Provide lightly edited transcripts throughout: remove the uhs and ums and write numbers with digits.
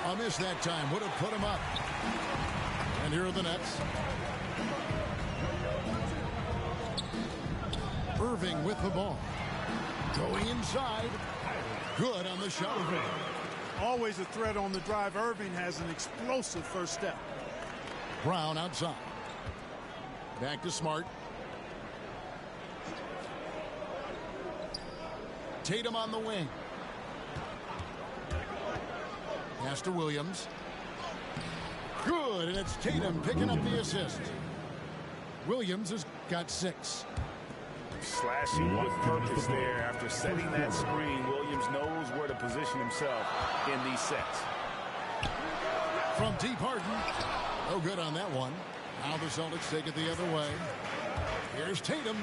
A miss that time would have put him up. And here are the Nets. Irving with the ball. Going inside. Good on the shot. Always a threat on the drive. Irving has an explosive first step. Brown outside. Back to Smart. Tatum on the wing. Pass to Williams. Good, and it's Tatum picking up the assist. Williams has got 6. Slashing with purpose there. After setting that screen, Williams knows where to position himself in these sets. From deep, Harden. No good on that one. Now the Celtics take it the other way. Here's Tatum.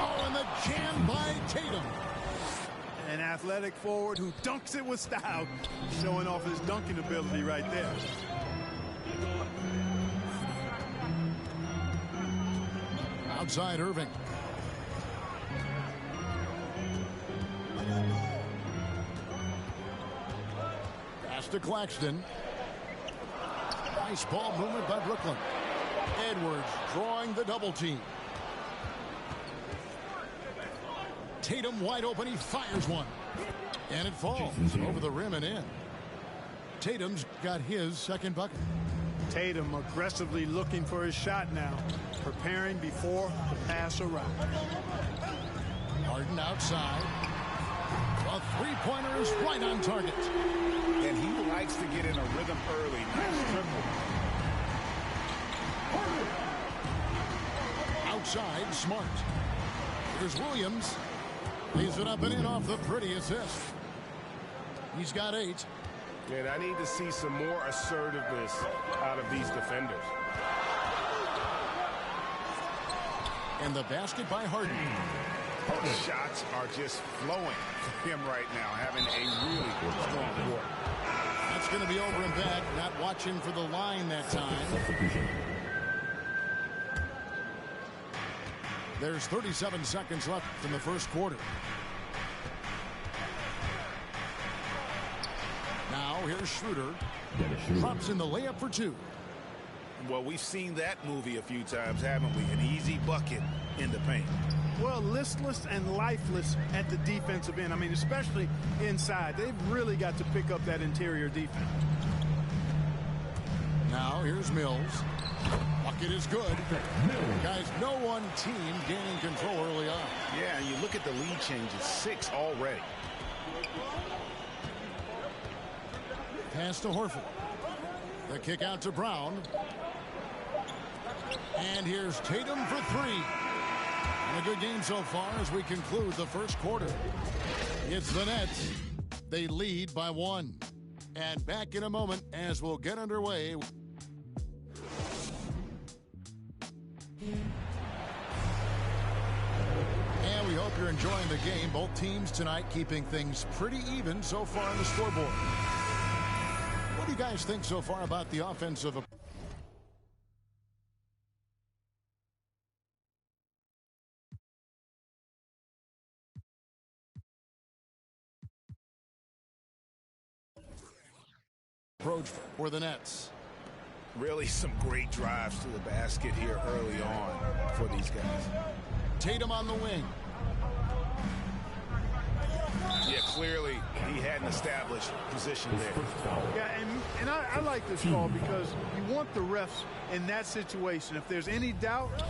Oh, and the jam by Tatum. An athletic forward who dunks it with style. Showing off his dunking ability right there. Outside Irving. Pass to Claxton. Nice ball movement by Brooklyn. Edwards drawing the double team. Tatum wide open. He fires one. And it falls over the rim and in. Tatum's got his second bucket. Tatum aggressively looking for his shot now. Preparing before the pass arrives. Harden outside. A three-pointer is right on target. And he likes to get in a rhythm early. Nice dribble. Outside, Smart. Here's Williams. Leaves it up and in off the pretty assist. He's got 8. And I need to see some more assertiveness out of these defenders. And the basket by Harden. The shots are just flowing for him right now, having a really strong quarter. That's going to be over and back. Not watching for the line that time. There's 37 seconds left in the first quarter. Now here's Schroeder. Drops in the layup for 2. Well, we've seen that movie a few times, haven't we? An easy bucket in the paint. Well, listless and lifeless at the defensive end. I mean, especially inside. They've really got to pick up that interior defense. Now here's Mills. Bucket is good. Guys, no one team gaining control early on. Yeah, and you look at the lead changes. 6 already. Pass to Horford. The kick out to Brown. And here's Tatum for 3. And a good game so far as we conclude the first quarter. It's the Nets. They lead by 1. And back in a moment as we'll get underway. And we hope you're enjoying the game. Both teams tonight keeping things pretty even so far on the scoreboard. What do you guys think so far about the offensive approach for the Nets? Really some great drives to the basket here early on for these guys. Tatum on the wing. Yeah, clearly he had an established position there. Yeah, and I like this call because you want the refs in that situation. If there's any doubt,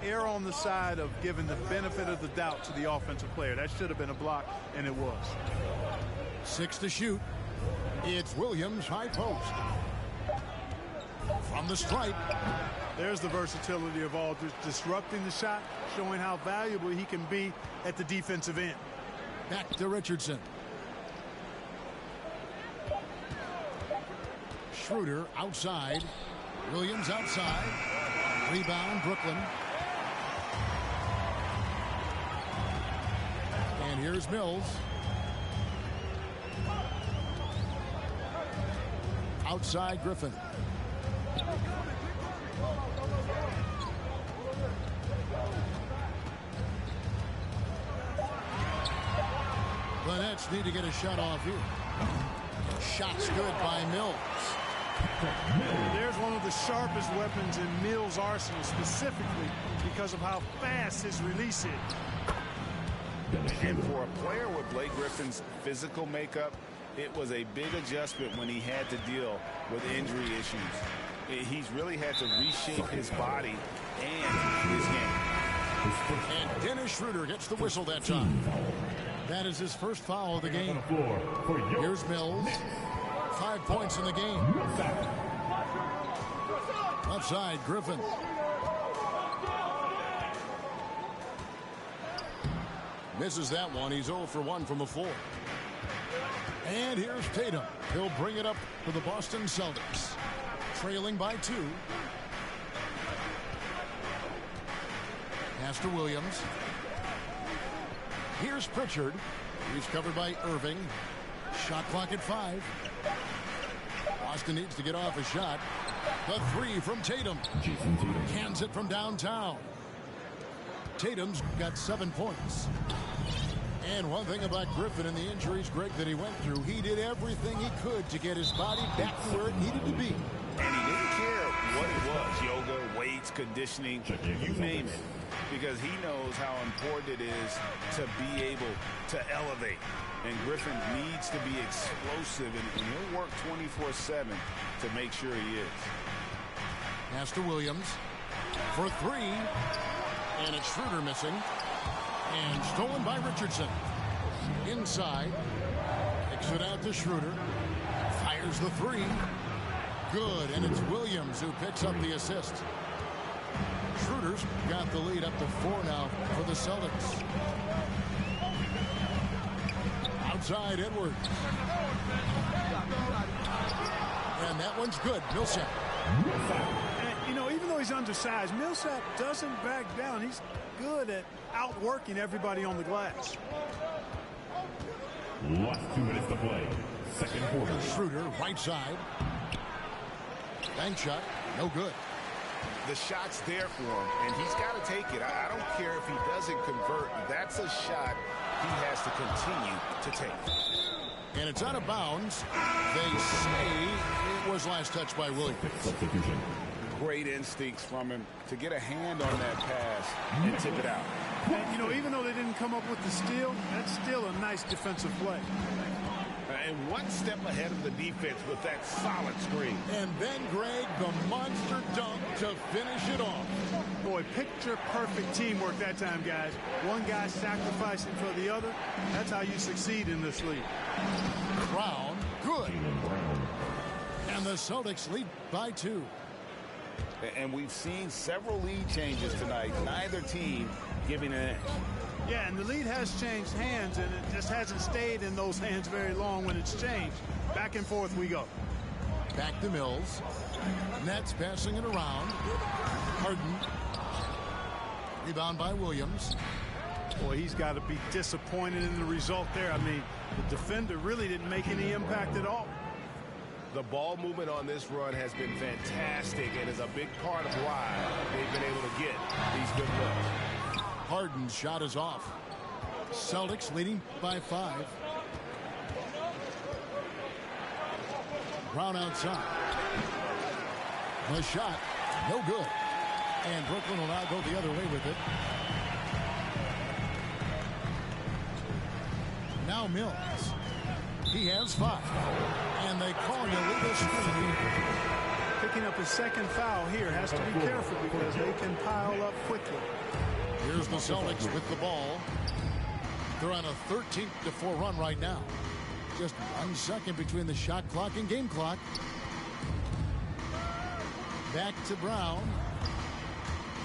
err on the side of giving the benefit of the doubt to the offensive player. That should have been a block, and it was. 6 to shoot. It's Williams, high post. From the stripe. There's the versatility of Aldridge, disrupting the shot, showing how valuable he can be at the defensive end. Back to Richardson. Schroeder outside. Williams outside. Rebound, Brooklyn. And here's Mills. Outside, Griffin. The Nets need to get a shot off here. shot's good by Mills. There's one of the sharpest weapons in Mills' arsenal, specifically because of how fast his release is. And for a player with Blake Griffin's physical makeup, it was a big adjustment when he had to deal with injury issues. He's really had to reshape his body and his game. And Dennis Schroeder gets the whistle that time. That is his first foul of the game. Here's Mills. 5 points in the game. Left side, Griffin. Misses that one. He's 0 for 1 from the floor. And here's Tatum. He'll bring it up for the Boston Celtics. Trailing by 2. Pass to Williams. Here's Pritchard. He's covered by Irving. Shot clock at 5. Boston needs to get off a shot. The 3 from Tatum. Cans it from downtown. Tatum's got 7 points. And one thing about Griffin and the injuries, Greg, that he went through, he did everything he could to get his body back to where it needed to be. And he didn't care what it was, yoga, weights, conditioning, you name it, because he knows how important it is to be able to elevate. And Griffin needs to be explosive, and he'll work 24/7 to make sure he is. Pass to Williams for 3. And it's Schroeder missing. And stolen by Richardson. Inside. Kicks it out to Schroeder. Fires the 3. Good. And it's Williams who picks up the assist. Schroeder's got the lead up to 4 now for the Celtics. Outside Edwards. And that one's good. Millsap. And, you know, even though he's undersized, Millsap doesn't back down. He's good at outworking everybody on the glass. Last 2 minutes to play. Second quarter. Schroeder, right side. Bank shot. No good. The shot's there for him, and he's got to take it. I don't care if he doesn't convert. That's a shot he has to continue to take. And it's out of bounds. They say it was last touched by Williams. Substitution. Great instincts from him to get a hand on that pass and tip it out. And, you know, even though they didn't come up with the steal, that's still a nice defensive play. And one step ahead of the defense with that solid screen. And then, Greg, the monster dunk to finish it off. Boy, picture-perfect teamwork that time, guys. One guy sacrificing for the other. That's how you succeed in this league. Brown, good. And the Celtics lead by 2. And we've seen several lead changes tonight. Neither team giving an edge. Yeah, and the lead has changed hands, and it just hasn't stayed in those hands very long when it's changed. Back and forth we go. Back to Mills. Nets passing it around. Harden. Rebound by Williams. Boy, he's got to be disappointed in the result there. I mean, the defender really didn't make any impact at all. The ball movement on this run has been fantastic and is a big part of why they've been able to get these good looks. Harden's shot is off. Celtics leading by 5. Brown outside. The shot, no good. And Brooklyn will now go the other way with it. Now Mills. He has 5. And they call an illegal screen. Picking up his second foul here. Has to be careful because they can pile up quickly. Here's the Celtics with the ball. They're on a 13-4 run right now. Just 1 second between the shot clock and game clock. Back to Brown.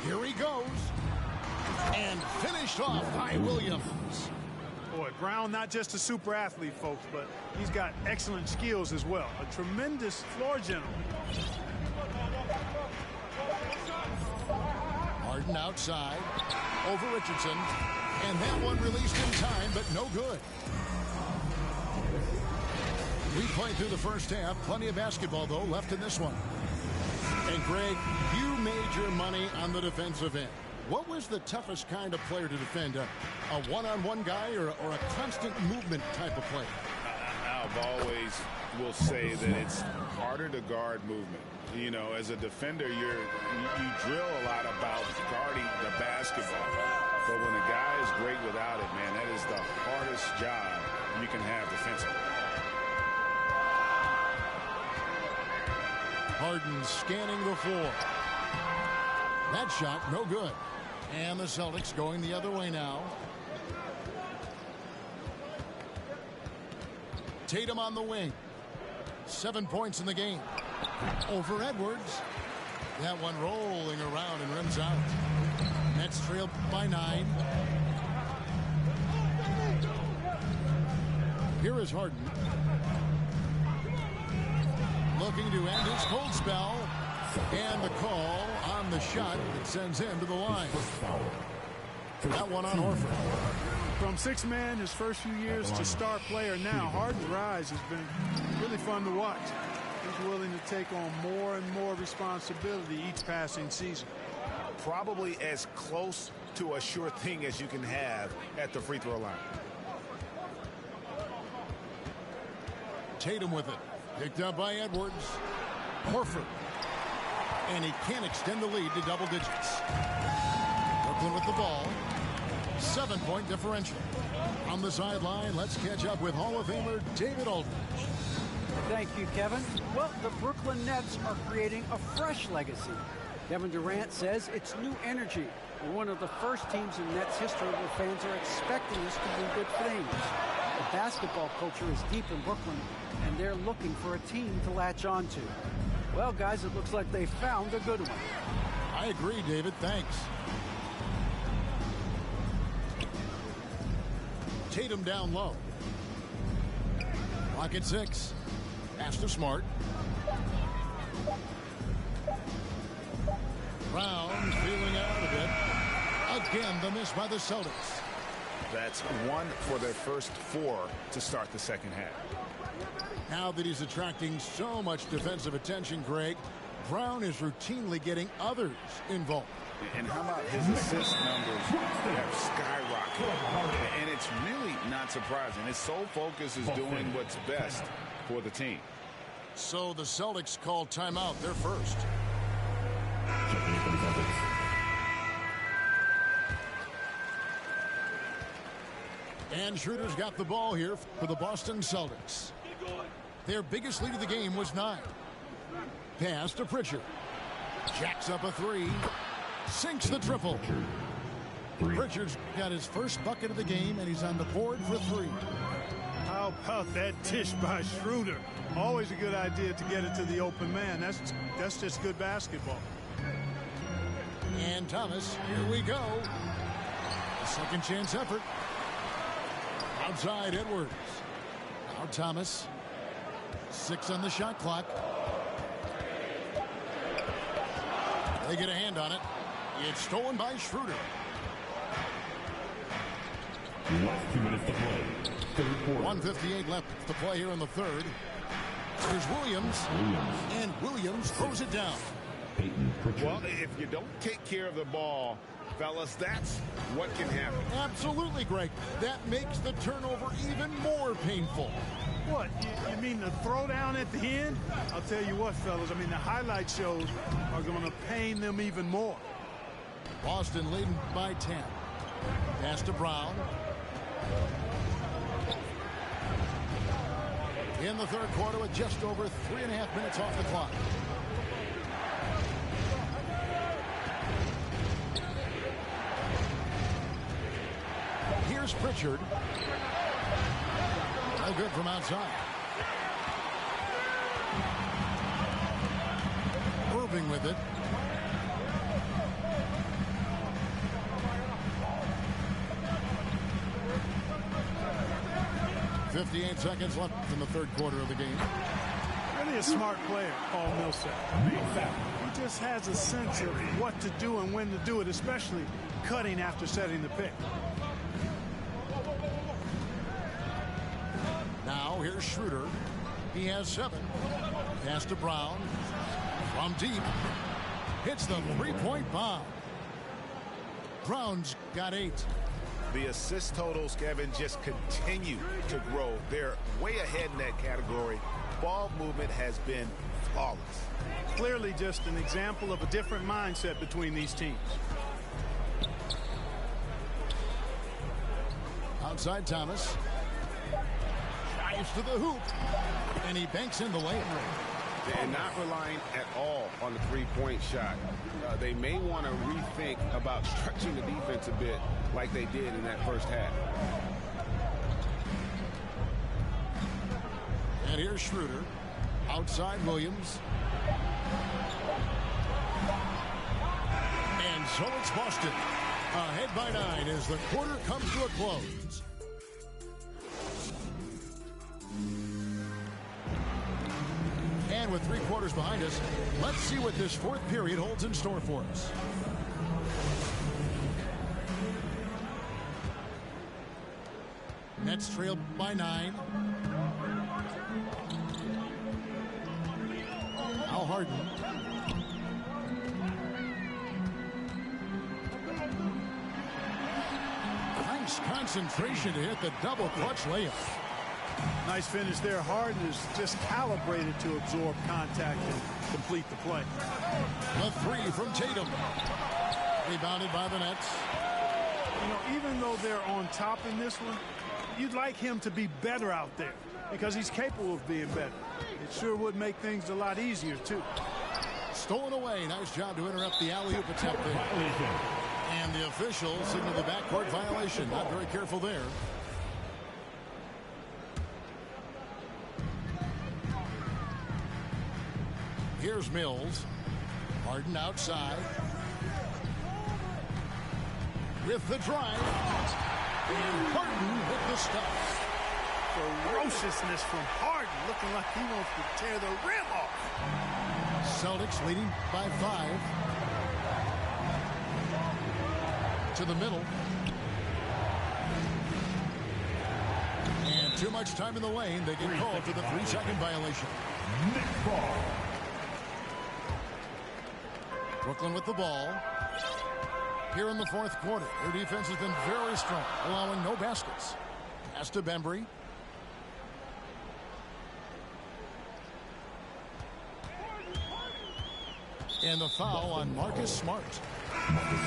Here he goes. And finished off by Williams. Boy, Brown not just a super athlete, folks, but he's got excellent skills as well. A tremendous floor general. Harden outside. Over Richardson. And that one released in time, but no good. We played through the first half. Plenty of basketball, though, left in this one. And, Greg, you made your money on the defensive end. What was the toughest kind of player to defend? A one-on-one guy or a constant movement type of player? I've always will say that it's harder to guard movement. You know, as a defender, you drill a lot about guarding the basketball. But when a guy is great without it, man, that is the hardest job you can have defensively. Harden scanning the floor. That shot, no good. And the Celtics going the other way now. Tatum on the wing. 7 points in the game. Over Edwards. That one rolling around and rims out. Nets trailed by 9. Here is Harden. Looking to end his cold spell. And the call on the shot that sends him to the line. That one on Horford. From six-man his first few years to star player now, Harden's rise has been really fun to watch. He's willing to take on more and more responsibility each passing season. Probably as close to a sure thing as you can have at the free throw line. Tatum with it. Picked up by Edwards. Horford. And he can't extend the lead to double digits. Brooklyn with the ball. 7-point differential. On the sideline, let's catch up with Hall of Famer David Aldridge. Thank you, Kevin. Well, the Brooklyn Nets are creating a fresh legacy. Kevin Durant says it's new energy. We're one of the first teams in Nets history where fans are expecting us to do good things. The basketball culture is deep in Brooklyn, and they're looking for a team to latch on to. Well, guys, it looks like they found a good one. I agree, David. Thanks. Tatum down low. Clock at 6. Pass to Smart. Brown feeling out a bit. Again, the miss by the Celtics. That's 1 for their first 4 to start the second half. Now that he's attracting so much defensive attention, Greg, Brown is routinely getting others involved. And how about his assist numbers have skyrocketed? And it's really not surprising. His sole focus is doing what's best for the team. So the Celtics call timeout. They're first. And Schroeder's got the ball here for the Boston Celtics. Their biggest lead of the game was 9. Pass to Pritchard. Jacks up a 3. Sinks the triple. Pritchard's got his first bucket of the game, and he's on the board for 3. How about that dish by Schroeder? Always a good idea to get it to the open man. That's just good basketball. And Thomas, here we go. A second chance effort. Outside Edwards. Now Thomas. 6 on the shot clock. They get a hand on it. It's stolen by Schroeder. Last 2 minutes to play. Third quarter. 1:58 left to play here in the third. Here's Williams. And Williams throws it down. Peyton Pritchard. Well, if you don't take care of the ball, fellas, that's what can happen. Absolutely, Greg. That makes the turnover even more painful. What, you mean the throwdown at the end? I'll tell you what, fellas, I mean, the highlight shows are going to pain them even more. Boston leading by 10. Pass to Brown. In the third quarter with just over 3.5 minutes off the clock. Here's Pritchard. No good from outside. Irving with it. .58 seconds left in the third quarter of the game. Really a smart player, Paul Millsap. He just has a sense of what to do and when to do it, especially cutting after setting the pick. Now here's Schroeder. He has 7. Pass to Brown. From deep. Hits the 3-point bomb. Brown's got 8. The assist totals, Kevin, just continue to grow. They're way ahead in that category. Ball movement has been flawless. Clearly just an example of a different mindset between these teams. Outside Thomas. Drives to the hoop. And he banks in the layup. And not relying at all on the three-point shot. They may want to rethink about stretching the defense a bit like they did in that first half. And here's Schroeder. Outside Williams. And so it's Boston. Ahead by 9 as the quarter comes to a close. And with 3 quarters behind us, let's see what this fourth period holds in store for us. Nets trail by 9. Al Harden. Nice concentration to hit the double clutch layup. Nice finish there. Harden is just calibrated to absorb contact and complete the play. The 3 from Tatum. Rebounded by the Nets. You know, even though they're on top in this one, you'd like him to be better out there because he's capable of being better. It sure would make things a lot easier, too. Stolen away. Nice job to interrupt the alley-oop attempt there. And the official signaled the backcourt violation. Not very careful there. Here's Mills. Harden outside. With the drive. And Harden with the stuff. Ferociousness from Harden, looking like he wants to tear the rim off. Celtics leading by 5. To the middle. And too much time in the lane. They get called for the 3-second violation. Brooklyn with the ball. Here in the fourth quarter, their defense has been very strong, allowing no baskets. Pass to Bembry. And the foul on Marcus Smart.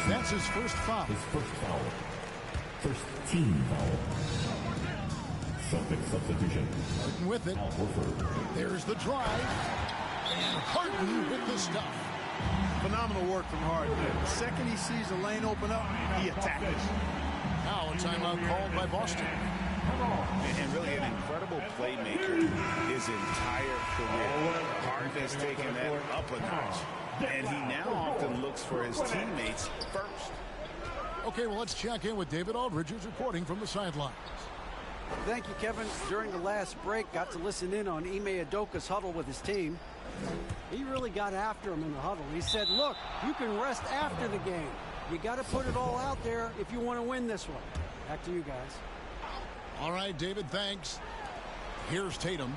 That's his first foul. His first foul. First team foul. Celtics substitution. Harden with it. Al Horford. There's the drive. And Harden with the stuff. Phenomenal work from Harden. The second he sees a lane open up, he attacks. Now a timeout called by Boston. And really an incredible playmaker his entire career. Harden has taken that up a notch. And he now often looks for his teammates first. Okay, well, let's check in with David Aldridge, who's reporting from the sidelines. Thank you, Kevin. During the last break, got to listen in on Ime Udoka's huddle with his team. He really got after him in the huddle. He said, look, you can rest after the game. You got to put it all out there if you want to win this one. Back to you guys. All right, David, thanks. Here's Tatum.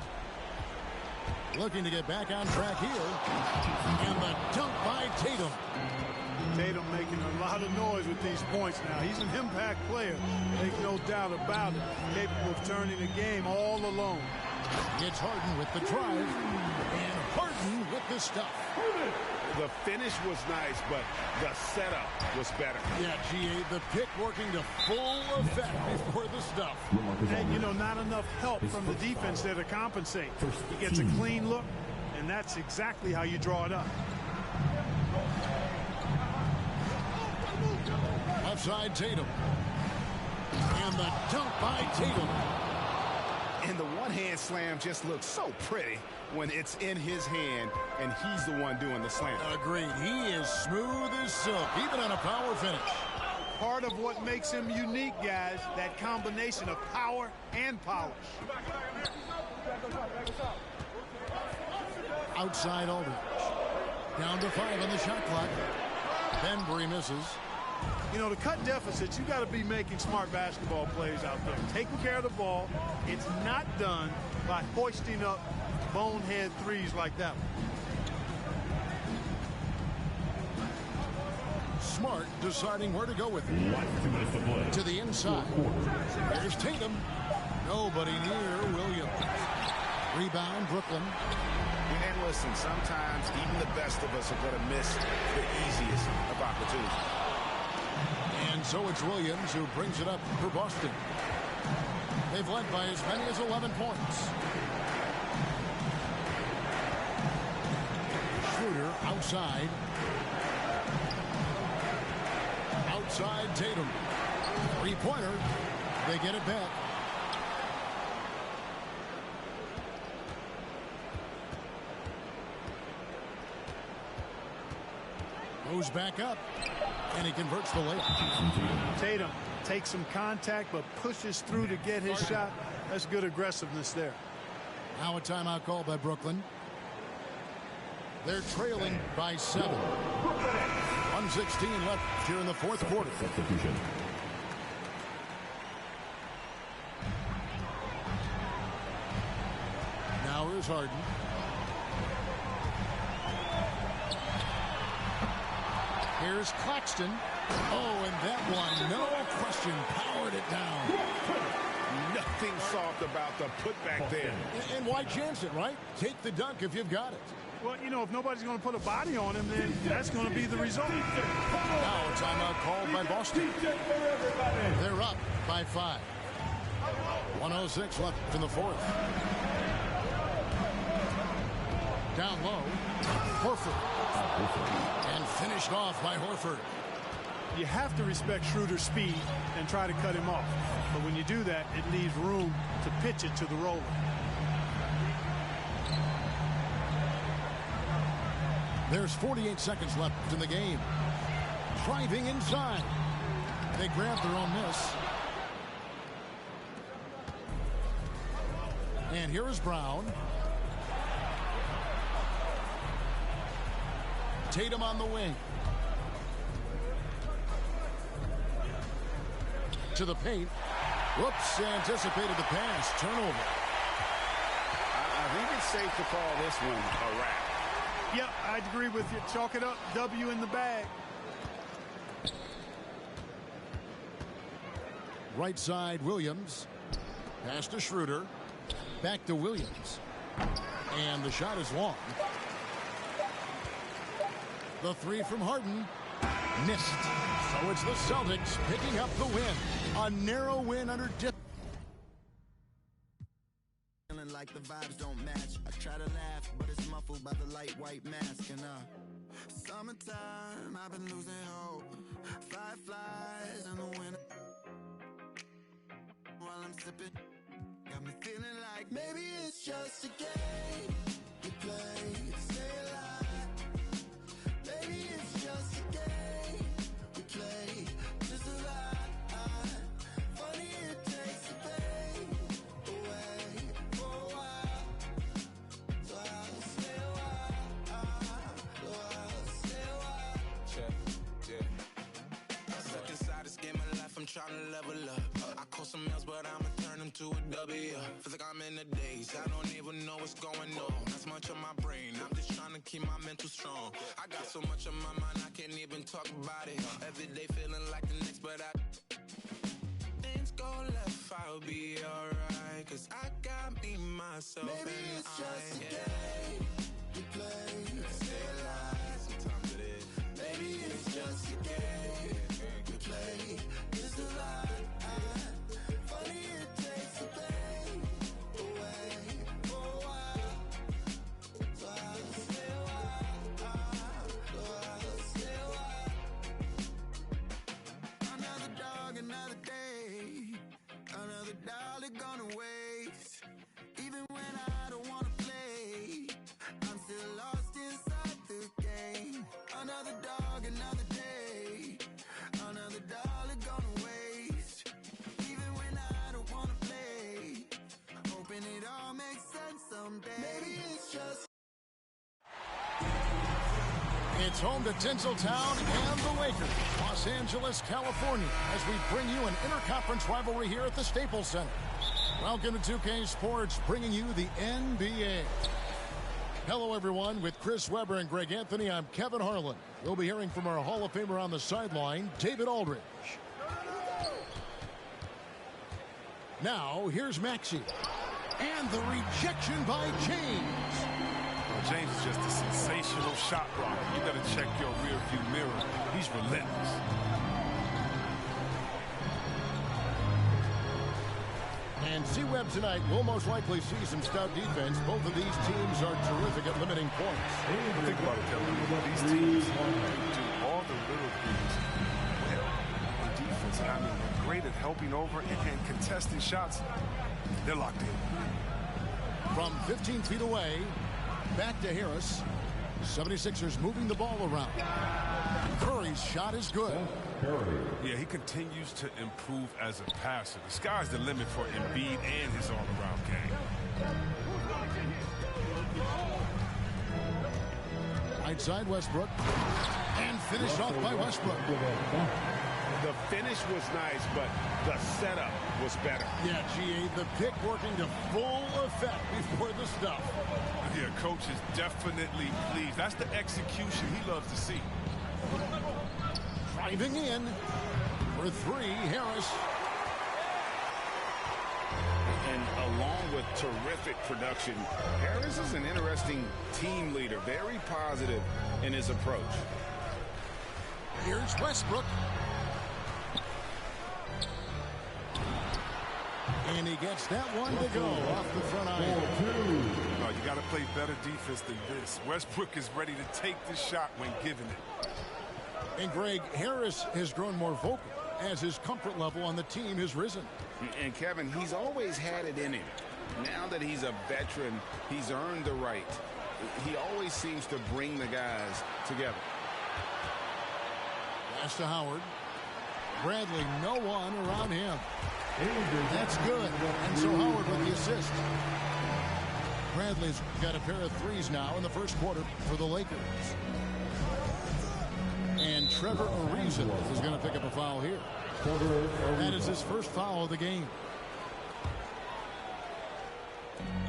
Looking to get back on track here. And the dunk by Tatum. Tatum making a lot of noise with these points now. He's an impact player. Make no doubt about it. Capable of turning the game all alone. It's Harden with the drive. And Harden with the stuff. The finish was nice, but the setup was better. Yeah, GA, the pick working to full effect before the stuff. And, you know, not enough help from the defense there to compensate. He gets a clean look, and that's exactly how you draw it up. Outside Tatum. And the dunk by Tatum. And the one-hand slam just looks so pretty when it's in his hand and he's the one doing the slam. Agreed. He is smooth as silk, even on a power finish. Part of what makes him unique, guys, that combination of power and polish. Outside Aldridge. Down to 5 on the shot clock. Bembry misses. You know, to cut deficits, you got to be making smart basketball plays out there. Taking care of the ball. It's not done by hoisting up bonehead threes like that one. Smart deciding where to go with it. Last 2 minutes to play. To the inside. Here's Tatum. Nobody near Williams. Rebound, Brooklyn. And listen, sometimes even the best of us are going to miss the easiest of opportunities. And so it's Williams who brings it up for Boston. They've led by as many as 11 points. Schroeder outside. Outside Tatum. Three-pointer. They get it back. Goes back up. And he converts the layup. Tatum takes some contact but pushes through to get his shot. That's good aggressiveness there. Now a timeout call by Brooklyn. They're trailing by 7. 1:16 left here in the fourth quarter. Substitution. Now here's Harden. Here's Claxton. Oh, and that one, no question, powered it down. Nothing soft about the putback there. And why chance it, right? Take the dunk if you've got it. Well, you know, if nobody's going to put a body on him, then that's going to be the result. Now a timeout called by Boston. They're up by 5. 1:06 left in the fourth. Down low, Horford. And finished off by Horford. You have to respect Schroeder's speed and try to cut him off. But when you do that, it leaves room to pitch it to the roller. There's 48 seconds left in the game. Driving inside. They grab their own miss. And here is Brown. Tatum on the wing. To the paint. Whoops, anticipated the pass. Turnover. I think it's safe to call this one a wrap. Yep, I'd agree with you. Chalk it up. W in the bag. Right side, Williams. Pass to Schroeder. Back to Williams. And the shot is long. The three from Harden. Missed. So it's the Celtics picking up the win. A narrow win under Feeling like the vibes don't match. I try to laugh, but it's muffled by the light white mask. And summertime, I've been losing hope. Fireflies in the winter. While I'm sipping, got me feeling like maybe it's just a game you play to stay alive. Maybe it's just a game we play to survive. Funny it takes the pain away for a while. So I'll stay a while. So I'll stay a while. Check, yeah. Stuck inside this game of life, I'm trying to level up. I call some else, but I'ma turn them to a W. Feel like I'm in the days, I don't even know what's going on. Not so much on my brain, I'm just trying to keep my mental strong. I got so much on my mind, I can't even talk about it. Every day feeling like the next, but things go left, I'll be alright. Cause I got me, myself, Maybe and it's just a I, game you play to stay alive. sometimes it is. Maybe it's just a game we play to survive. Funny it takes the pain away for a while. So I'll stay a while. So I'll stay a while. Another dog, another day. Another dollar gonna waste. Even when I don't wanna play, I'm still lost inside the game. Another dog, another day. Another dollar gonna waste. Even when I don't wanna play, hoping it all makes sense someday. Maybe it's just It's home to Tinseltown and the Lakers, Los Angeles, California, as we bring you an interconference rivalry here at the Staples Center. Welcome to 2K Sports, bringing you the NBA. Hello, everyone. With Chris Webber and Greg Anthony, I'm Kevin Harlan. We'll be hearing from our Hall of Famer on the sideline, David Aldridge. Now, here's Maxey. And the rejection by James. Well, James is just a sensational shot blocker. You got to check your rearview mirror. He's relentless. And C-Web tonight will most likely see some stout defense. Both of these teams are terrific at limiting points. Think about it, Kevin. These teams do all the little things well on defense. And I mean, they're great at helping over and contesting shots. They're locked in. From 15 feet away, back to Harris. 76ers moving the ball around. Curry's shot is good. Yeah, he continues to improve as a passer. The sky's the limit for Embiid and his all-around game. Right side Westbrook. And finished off by Westbrook. The finish was nice, but the setup was better. Yeah, GA, the pick working to full effect before the stuff. Yeah, coach is definitely pleased. That's the execution he loves to see. Driving in for three, Harris. And along with terrific production, Harris is an interesting team leader, very positive in his approach. Here's Westbrook. And he gets that one to go off the front iron. No, you got to play better defense than this. Westbrook is ready to take the shot when given it. And Greg, Harris has grown more vocal as his comfort level on the team has risen. And Kevin, he's always had it in him. Now that he's a veteran, he's earned the right. He always seems to bring the guys together. Pass to Howard. Bradley, no one around him. That's good. And so Howard with the assist. Bradley's got a pair of threes now in the first quarter for the Lakers. And Trevor Ariza is going to pick up a foul here. That is his first foul of the game.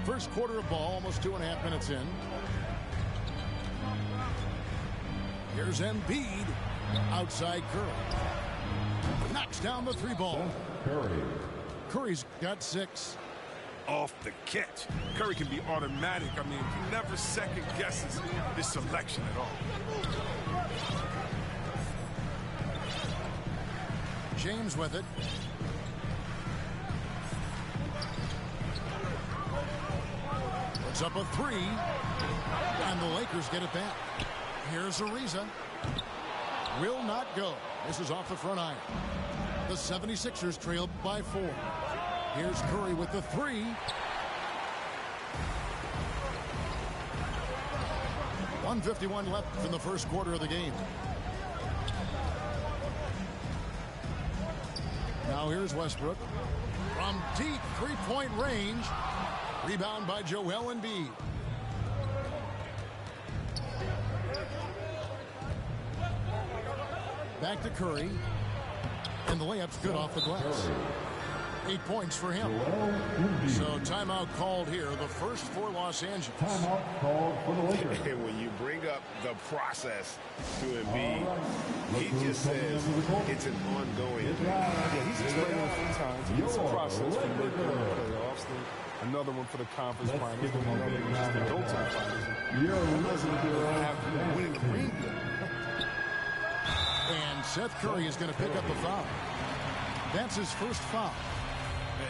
First quarter of ball, almost 2.5 minutes in. Here's Embiid. Outside Curry. Knocks down the three ball. Curry's got 6. Off the catch. Curry can be automatic. I mean, he never second guesses his selection at all. James with it. Puts up a 3. And the Lakers get it back. Here's Ariza. Will not go. This is off the front iron. The 76ers trail by 4. Here's Curry with the 3. .151 left in the first quarter of the game. Now here's Westbrook. From deep three-point range. Rebound by Joel Embiid. Back to Curry. And the layup's good off the glass. 8 points for him. So timeout called here. The first for Los Angeles. Timeout called for the Lakers. And when you bring up the process to Embiid, he just says it's an ongoing thing. Yeah, he's explained it a few times. It's a process for making the playoffs. Another one for the conference finals. Another one just the go-time finals. Have winning the ring yet. And Seth Curry is going to pick up the foul. That's his first foul.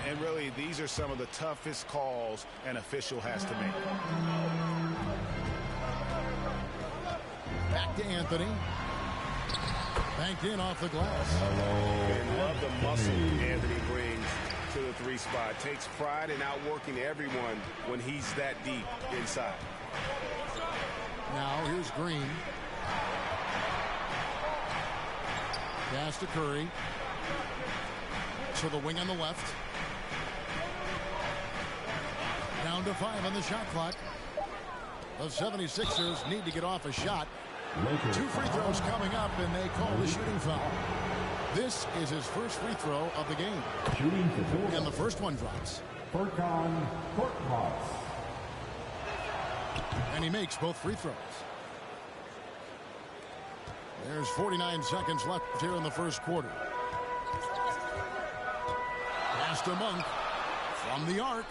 And really, these are some of the toughest calls an official has to make. Back to Anthony. Banked in off the glass. And love the muscle Anthony brings to the 3 spot. Takes pride in outworking everyone when he's that deep inside. Now here's Green. Pass to Curry. To the wing on the left. Down to 5 on the shot clock. The 76ers need to get off a shot. 2 free throws coming up, and they call the shooting foul. This is his first free throw of the game. Shooting for 4. And the first one drops. Furkan Korkmaz. And he makes both free throws. There's 49 seconds left here in the first quarter. Pass to Monk from the arc.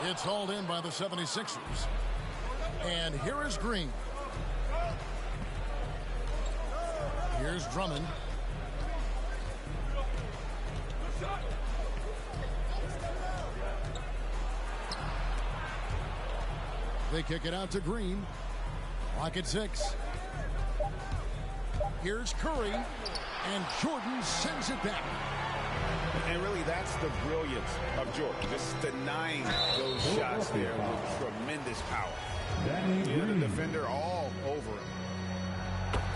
It's hauled in by the 76ers. And here is Green. Here's Drummond. They kick it out to Green. Clock at 6. Here's Curry. And Jordan sends it back. And really, that's the brilliance of Jordan. Just denying those shots there with tremendous power. Yeah, the defender all over him.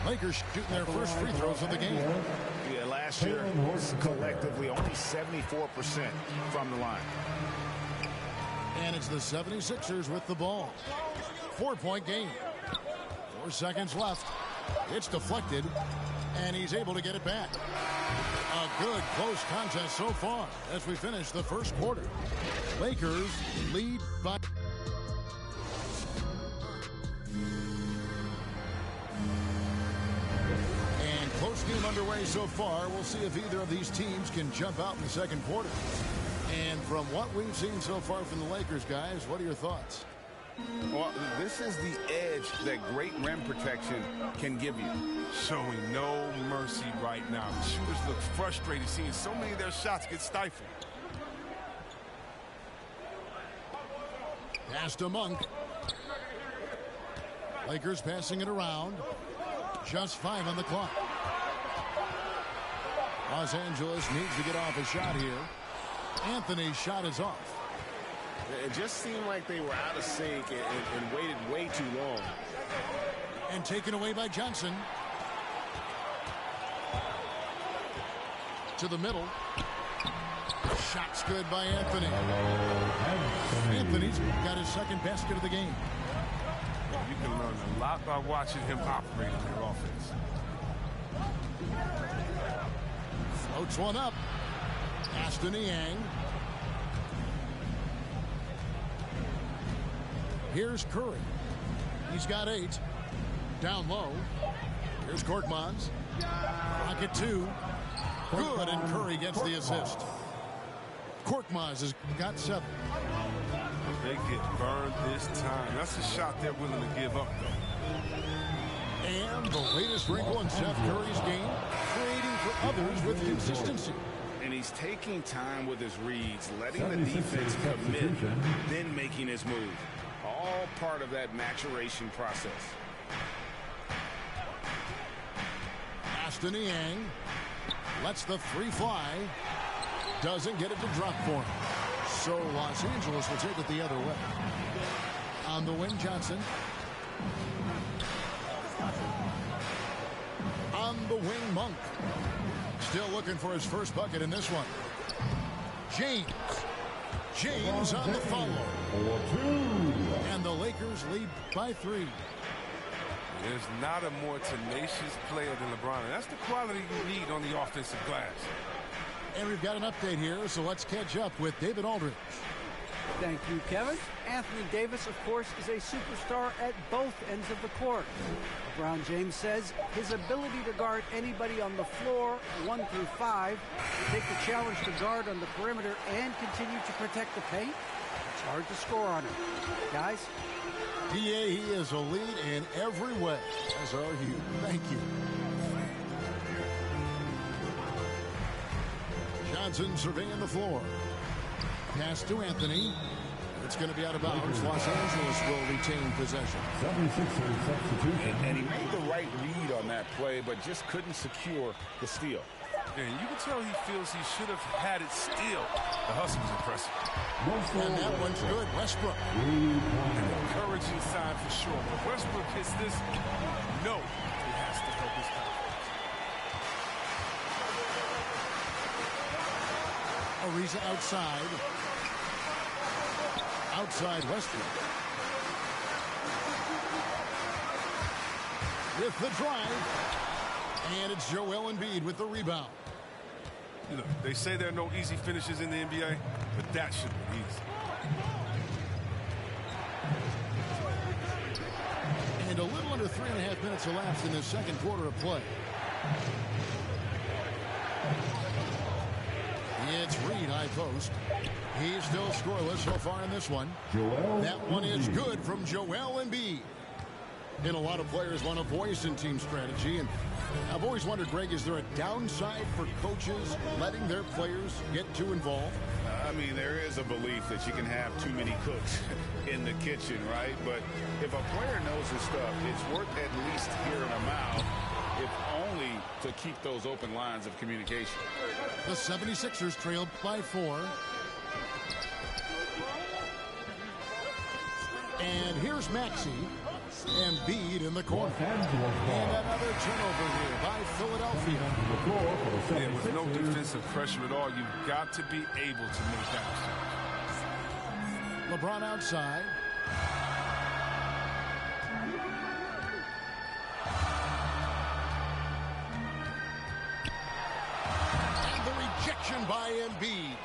Lakers shooting their first free throws of the game. Yeah, last year, collectively, only 74% from the line. And it's the 76ers with the ball. 4-point game. 4 seconds left. It's deflected, and he's able to get it back. A good close contest so far as we finish the first quarter. Lakers lead by... And close game underway so far. We'll see if either of these teams can jump out in the second quarter. And from what we've seen so far from the Lakers, guys, what are your thoughts? Well, this is the edge that great rim protection can give you. Showing no mercy right now. The shooters look frustrated seeing so many of their shots get stifled. Pass to Monk. Lakers passing it around. Just 5 on the clock. Los Angeles needs to get off a shot here. Anthony's shot is off. It just seemed like they were out of sync and waited way too long. And taken away by Johnson. To the middle. Shot's good by Anthony. Anthony's got his second basket of the game. You can learn a lot by watching him operate on their offense. Floats one up. Pass to Niang. Here's Curry. He's got 8. Down low. Here's Korkmaz. Rocket 2. Good, and Curry gets the assist. Korkmaz has got 7. They get burned this time. That's a shot they're willing to give up, though. And the latest wrinkle in Seth Curry's game, creating for others with consistency. And he's taking time with his reads, letting the defense commit, then making his move. All part of that maturation process. Pass to Niang. Lets the 3 fly. Doesn't get it to drop for him. So Los Angeles will take it the other way. On the wing, Johnson. On the wing, Monk. Still looking for his first bucket in this one. James on the follow. And the Lakers lead by 3. There's not a more tenacious player than LeBron. And that's the quality you need on the offensive glass. And we've got an update here, so let's catch up with David Aldridge. Thank you, Kevin. Anthony Davis, of course, is a superstar at both ends of the court. LeBron James says his ability to guard anybody on the floor, 1 through 5, take the challenge to guard on the perimeter and continue to protect the paint, it's hard to score on him. Guys? PA, he is a lead in every way, as are you. Thank you. Johnson surveying the floor. Pass to Anthony. It's going to be out of bounds. Los Angeles will retain possession. 76ers substitution. And he made the right read on that play, but just couldn't secure the steal. And you can tell he feels he should have had it still. The hustle was impressive. And that one's good. Westbrook. An encouraging sign for sure. But if Westbrook hits this, no, it has to help his confidence. Ariza outside. Outside Westbrook. With the drive. And it's Joel Embiid with the rebound. You know, they say there are no easy finishes in the NBA, but that should be easy. 2.5 minutes elapsed in the second quarter of play. It's Reed, high post. He's still scoreless so far in this one. That one is good from Joel Embiid. And a lot of players want a voice in team strategy. And I've always wondered, Greg, is there a downside for coaches letting their players get too involved? I mean, there is a belief that you can have too many cooks in the kitchen, right? But if a player knows his stuff, it's worth at least hearing him out, if only to keep those open lines of communication. The 76ers trailed by 4. And here's Maxey. Embiid in the corner. And another turnover here by Philadelphia. Yeah, with no defensive pressure at all, you've got to be able to make that. LeBron outside. And the rejection by Embiid.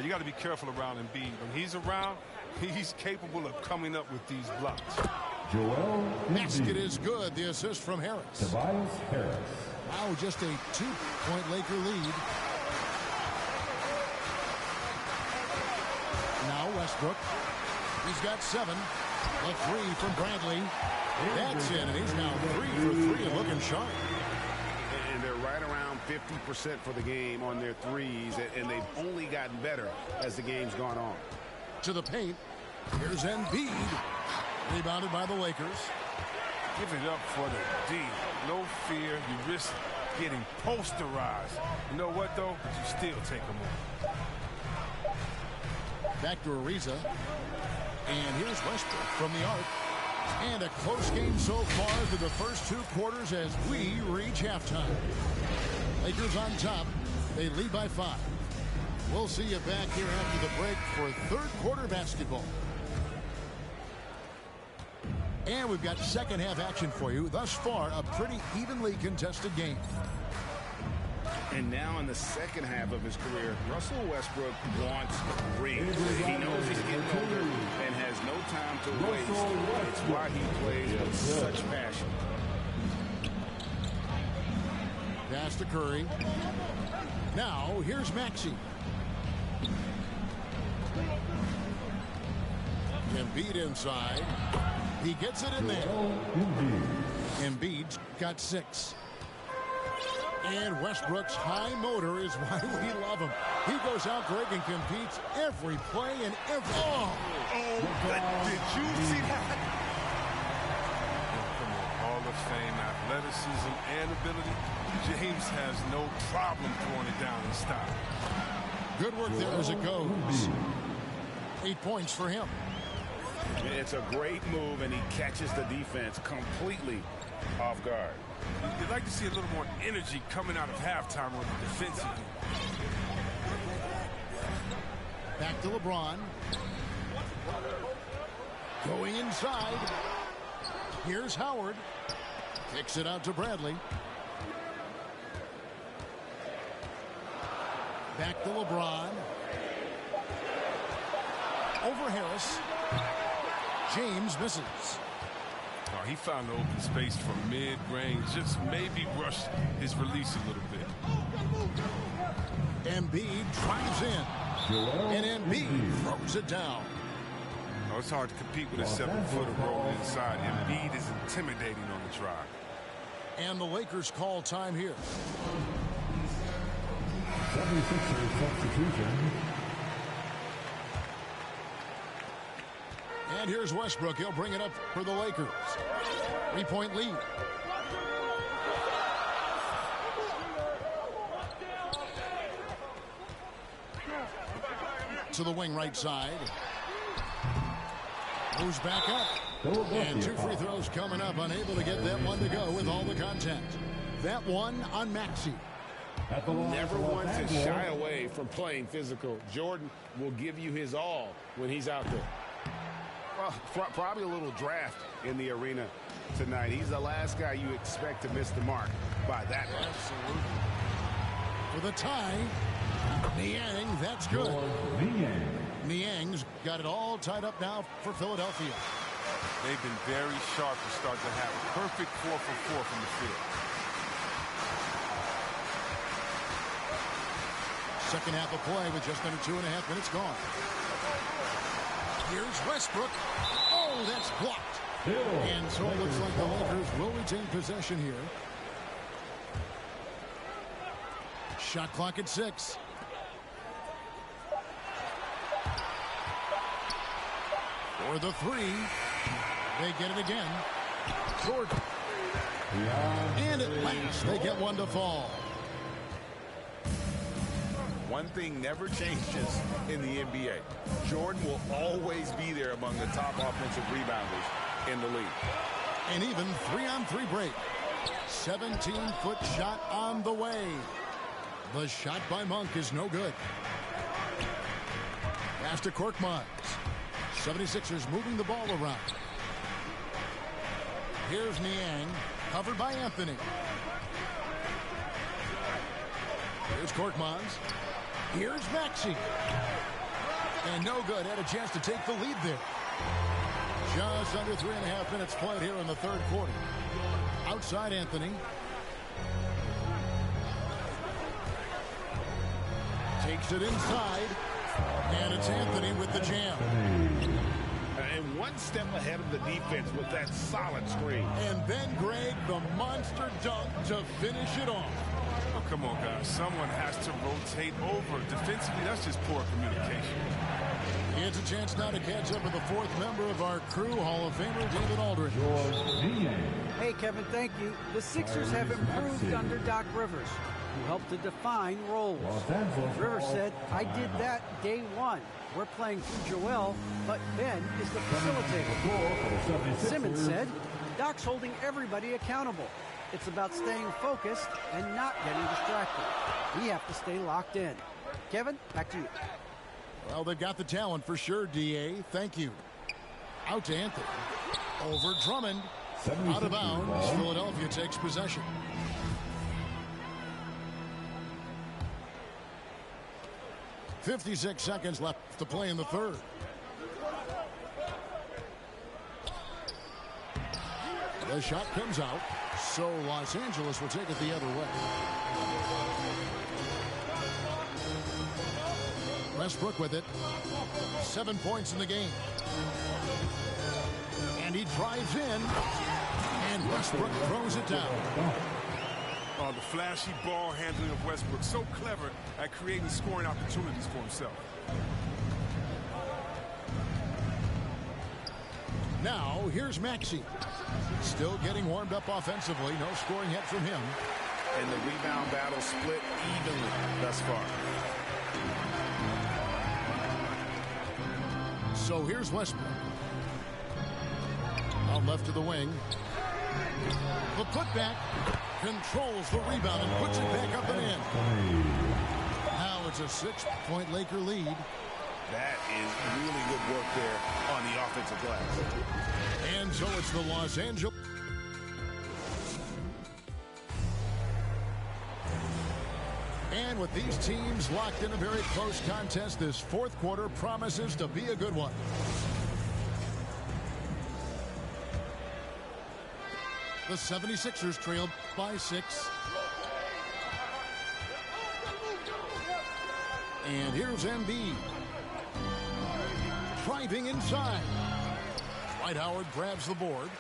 You got to be careful around Embiid. When he's around, he's capable of coming up with these blocks. Basket is good. The assist from Harris. Tobias Harris. Wow, just a 2-point Laker lead. Now Westbrook. He's got 7. A 3 from Bradley. That's in, and he's now 3 for 3 and looking sharp. And they're right around 50% for the game on their threes, and they've only gotten better as the game's gone on. To the paint. Here's Embiid. Rebounded by the Lakers. Give it up for the D. No fear. You risk getting posterized. You know what, though? You still take them on. Back to Ariza. And here's Westbrook from the arc. And a close game so far through the first 2 quarters as we reach halftime. Lakers on top. They lead by 5. We'll see you back here after the break for third quarter basketball. And we've got second half action for you. Thus far, a pretty evenly contested game. And now in the second half of his career, Russell Westbrook wants rings. He knows he's getting older and has no time to waste. It's why he plays with such passion. Pass to Curry. Now, here's Maxey. Embiid inside. He gets it in there. Embiid's got 6. And Westbrook's high motor is why we love him. He goes out, Greg, and competes every play and every... Oh, Did you see that? Come on, Hall of Fame, athleticism, and ability. James has no problem throwing it down in style. Good work there as it goes. 8 points for him. It's a great move, and he catches the defense completely off guard. You'd like to see a little more energy coming out of halftime on the defensive end. Back to LeBron. Going inside. Here's Howard. Kicks it out to Bradley. Back to LeBron. Over Harris. James misses. Oh, he found the open space from mid-range. Just maybe rush his release a little bit. Embiid drives in. And Embiid throws it down. Oh, it's hard to compete with a 7-footer rolling inside. Embiid is intimidating on the drive. And the Lakers call time here. 76ers substitution. And here's Westbrook. He'll bring it up for the Lakers. 3-point lead. To the wing right side. Moves back up. And 2 free throws coming up. Unable to get that one to go with all the contact. That one on Maxey. Never want to shy away from playing physical. Jordan will give you his all when he's out there. Well, probably a little draft in the arena tonight. He's the last guy you expect to miss the mark by that much. For the tie, Niang, that's good. Niang's got it all tied up now for Philadelphia. They've been very sharp to start the half. Perfect 4 for 4 from the field. Second half of play with just under 2.5 minutes gone. Here's Westbrook. Oh, that's blocked. And so it looks like the Lakers will retain possession here. Shot clock at 6. For the 3. They get it again. Jordan. And at last, they get one to fall. One thing never changes in the NBA. Jordan will always be there among the top offensive rebounders in the league. And even 3-on-3 break. 17-foot shot on the way. The shot by Monk is no good. Pass to Korkmaz. 76ers moving the ball around. Here's Niang, covered by Anthony. Here's Korkmaz. Here's Maxey. And no good. Had a chance to take the lead there. Just under 3.5 minutes played here in the third quarter. Outside Anthony. Takes it inside. And it's Anthony with the jam. And one step ahead of the defense with that solid screen. And then Greg, the monster dunk to finish it off. Oh, come on, guys. Someone has to rotate over. Defensively, that's just poor communication. It's a chance now to catch up with the fourth member of our crew, Hall of Famer David Aldridge. Hey, Kevin, thank you. The Sixers have improved under Doc Rivers, who helped to define roles. Rivers said, I did that day one. We're playing through Joel, but Ben is the facilitator. Simmons said, Doc's holding everybody accountable. It's about staying focused and not getting distracted. We have to stay locked in. Kevin, back to you. Well, they've got the talent for sure, D.A. Thank you. Out to Anthony. Over Drummond. Out of bounds. Philadelphia takes possession. .56 seconds left to play in the third. The shot comes out, so Los Angeles will take it the other way. Westbrook with it. 7 points in the game. And he drives in. And Westbrook throws it down. Oh, the flashy ball handling of Westbrook. So clever at creating scoring opportunities for himself. Now, here's Maxey. Still getting warmed up offensively. No scoring yet from him. And the rebound battle split evenly thus far. So here's Westbrook. Out left to the wing. The putback controls the rebound and puts it back up and in. Now it's a 6-point Laker lead. That is really good work there on the offensive glass. And so it's the Los Angeles. And with these teams locked in a very close contest, this fourth quarter promises to be a good one. The 76ers trailed by 6. And here's Embiid. Driving inside. Dwight Howard grabs the board.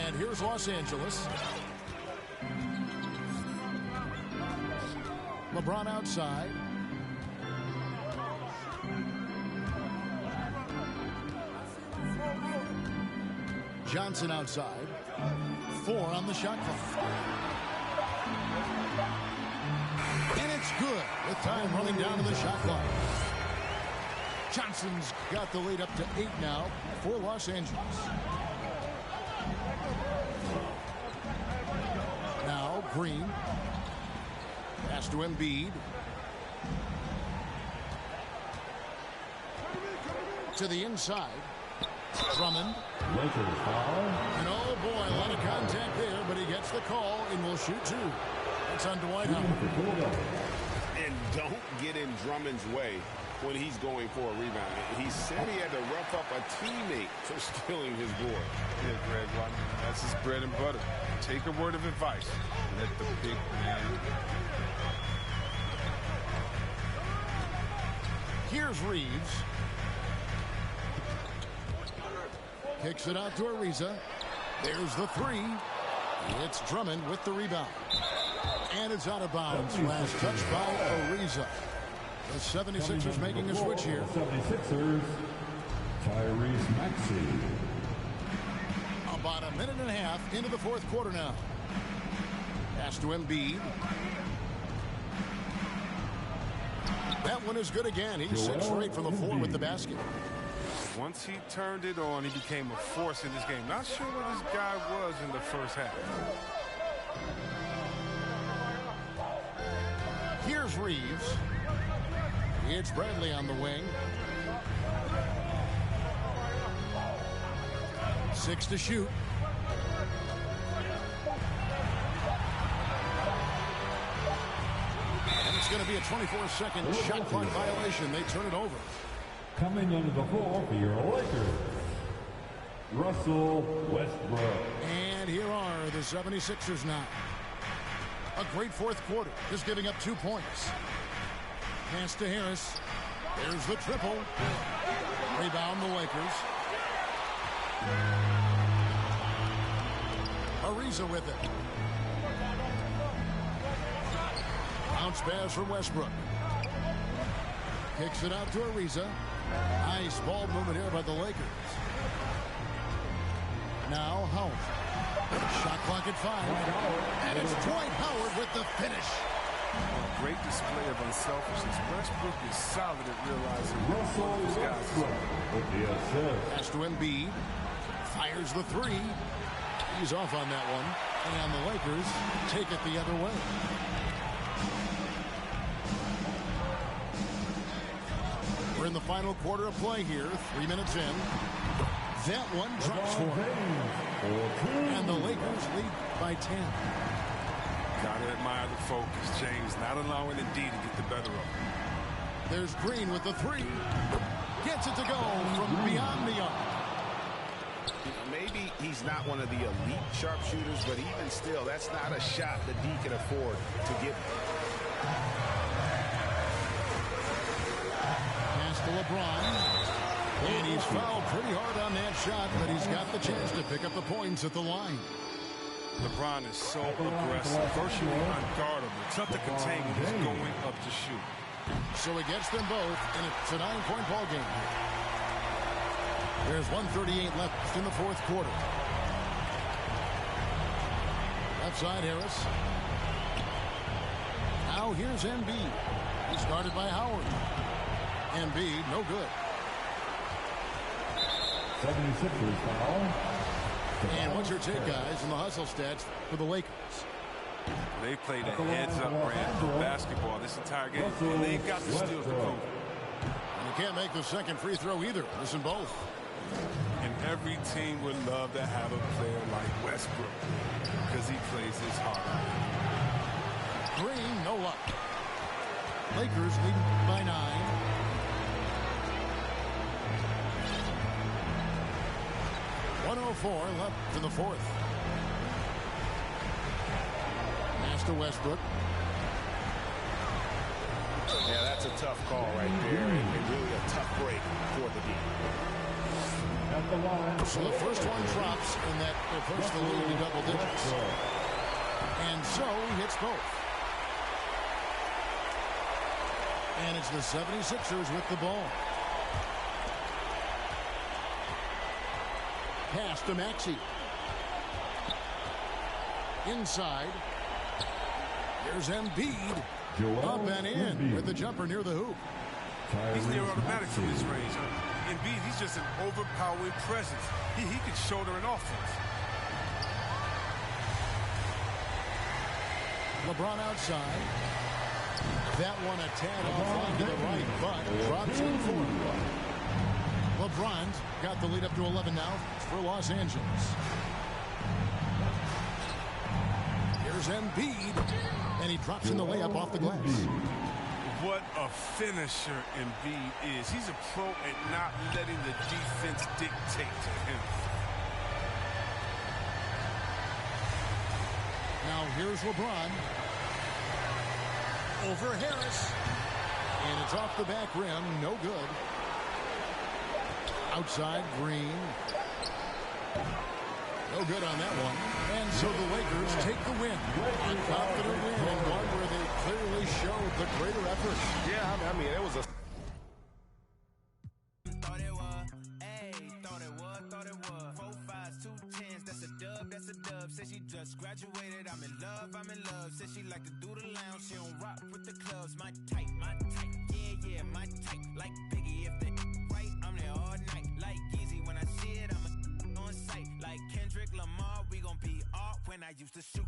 And here's Los Angeles. LeBron outside. Johnson outside. 4 on the shot clock. And it's good with time running down to the shot clock. Johnson's got the lead up to 8 now for Los Angeles. Now Green. Pass to Embiid. To the inside. Drummond. And oh boy, a lot of contact there, but he gets the call and will shoot 2. It's on Dwight Howard. And don't get in Drummond's way when he's going for a rebound. He said he had to rough up a teammate for stealing his board. Yeah, Greg, well, that's his bread and butter. Take a word of advice. Let the big man. Here's Reeves. Kicks it out to Ariza. There's the three. It's Drummond with the rebound. And it's out of bounds. Last touch by Ariza. The 76ers making a switch here. 76ers, Tyrese Maxey. About a minute and a half into the fourth quarter now. Pass to Embiid. That one is good again. He's 6 straight from the floor with the basket. Once he turned it on, he became a force in this game. Not sure what this guy was in the first half. Here's Reeves. It's Bradley on the wing. 6 to shoot. And it's going to be a 24-second shot clock violation. They turn it over. Coming under the floor for your Lakers, Russell Westbrook. And here are the 76ers now. A great fourth quarter, just giving up 2 points. Pass to Harris. There's the triple. Rebound the Lakers. Ariza with it. Bounce pass from Westbrook. Kicks it out to Ariza. Nice ball movement here by the Lakers. Now Howard. Shot clock at 5. And it's Dwight Howard with the finish. Great display of unselfishness. Westbrook is solid at realizing Russell these guys. Westbrook with the assist. Pass to Embiid. Fires the three. He's off on that one. And the Lakers take it the other way. We're in the final quarter of play here. 3 minutes in. That one drops for him. And the Lakers lead by 10. Gotta admire the focus, James. Not allowing the D to get the better of him. There's Green with the three. Gets it to go from beyond the arc. Maybe he's not one of the elite sharpshooters, but even still, that's not a shot the D can afford to give him. Pass to LeBron. And he's fouled pretty hard on that shot, but he's got the chance to pick up the points at the line. LeBron is so aggressive, virtually unguardable. Tough to contain when he's going up to shoot. So he gets them both, and it's a 9-point ball game. There's 1:38 left in the fourth quarter. Left side, Harris. Now here's Embiid. He's guarded by Howard. Embiid, no good. 76ers foul. And what's your take, guys, in the hustle stats for the Lakers? They played a heads-up brand of basketball this entire game, and they've got the steals to prove. And you can't make the second free throw either. Listen both. And every team would love to have a player like Westbrook because he plays his heart out. Green, no luck. Lakers lead by 9. .104 left in the fourth. Pass to Westbrook. Yeah, that's a tough call right there, and really a tough break for the D. At the line. So the first one drops, and that puts the lead to double digits. And so he hits both. And it's the 76ers with the ball. Pass to Maxey. Inside. There's Embiid. Up and in with the jumper near the hoop. He's near automatic from his range. Embiid, he's just an overpowering presence. He can shoulder an offense. LeBron outside. That one a tad off to the right, but drops in for him. LeBron's got the lead up to 11 now for Los Angeles. Here's Embiid, and he drops in the layup off the glass. what a finisher Embiid is. He's a pro at not letting the defense dictate to him. Now here's LeBron. Over Harris. And it's off the back rim. No good. Outside Green. No good on that one. And so the Lakers take the win. A confident win and one where they clearly showed the greater effort. Yeah, I mean, it was a... Thought it was, ayy, thought it was. 4 5s, 2 10s, that's a dub. Said she just graduated, I'm in love. Said she like to do the lounge, she don't rock with the clubs. My type, yeah, my type. Like Biggie, if they right, I'm there all night. Like Easy, when I see it, I'm on sight. Like Kendrick Lamar, we gon' be off when I used to shoot